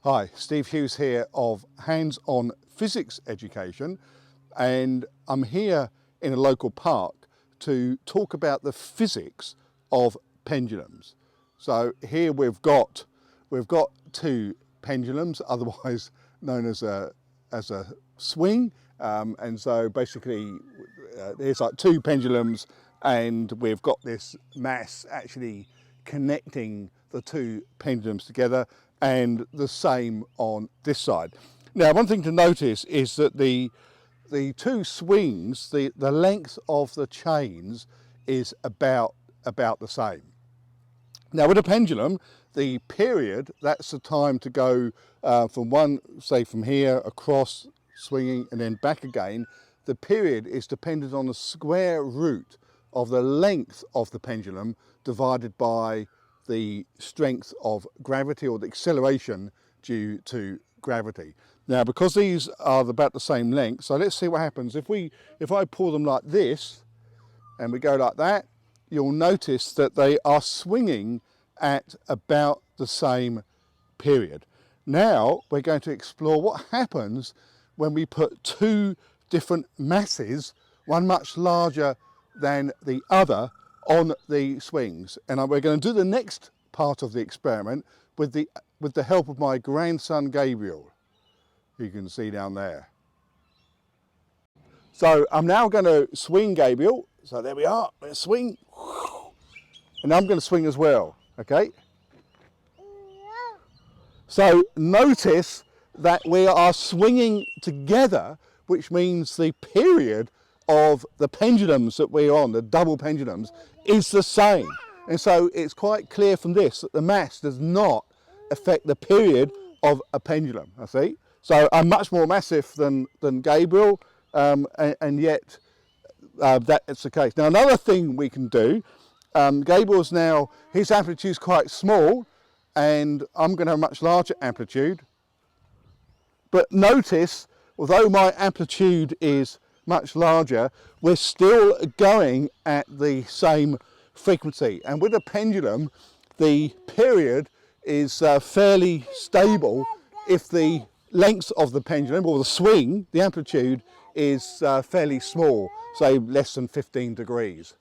Hi, Steve Hughes here of Hands-On Physics Education, and I'm here in a local park to talk about the physics of pendulums. So here we've got two pendulums, otherwise known as a swing, and so basically there's like two pendulums, and we've got this mass actually connecting the two pendulums together, and the same on this side. Now, one thing to notice is that the two swings, the length of the chains is about the same. Now, with a pendulum, the period, that's the time to go from one, say from here across, swinging and then back again. The period is dependent on the square root of the length of the pendulum divided by the strength of gravity, or the acceleration due to gravity. Now, because these are about the same length, so let's see what happens if I pull them like this and we go like that. You'll notice that they are swinging at about the same period. Now we're going to explore what happens when we put two different masses, one much larger than the other, on the swings. And we're going to do the next part of the experiment with the help of my grandson Gabriel, who you can see down there. So I'm now going to swing Gabriel. So there we are, let's swing. And I'm going to swing as well, okay? So notice that we are swinging together, which means the period of the pendulums that we're on, the double pendulums, is the same. And so it's quite clear from this that the mass does not affect the period of a pendulum, I see. So I'm much more massive than Gabriel, and yet that's the case. Now, another thing we can do, Gabriel's now, his amplitude is quite small, and I'm going to have a much larger amplitude. But notice, although my amplitude is much larger, we're still going at the same frequency. And with a pendulum, the period is fairly stable if the length of the pendulum, or the swing, the amplitude, is fairly small, say less than 15 degrees.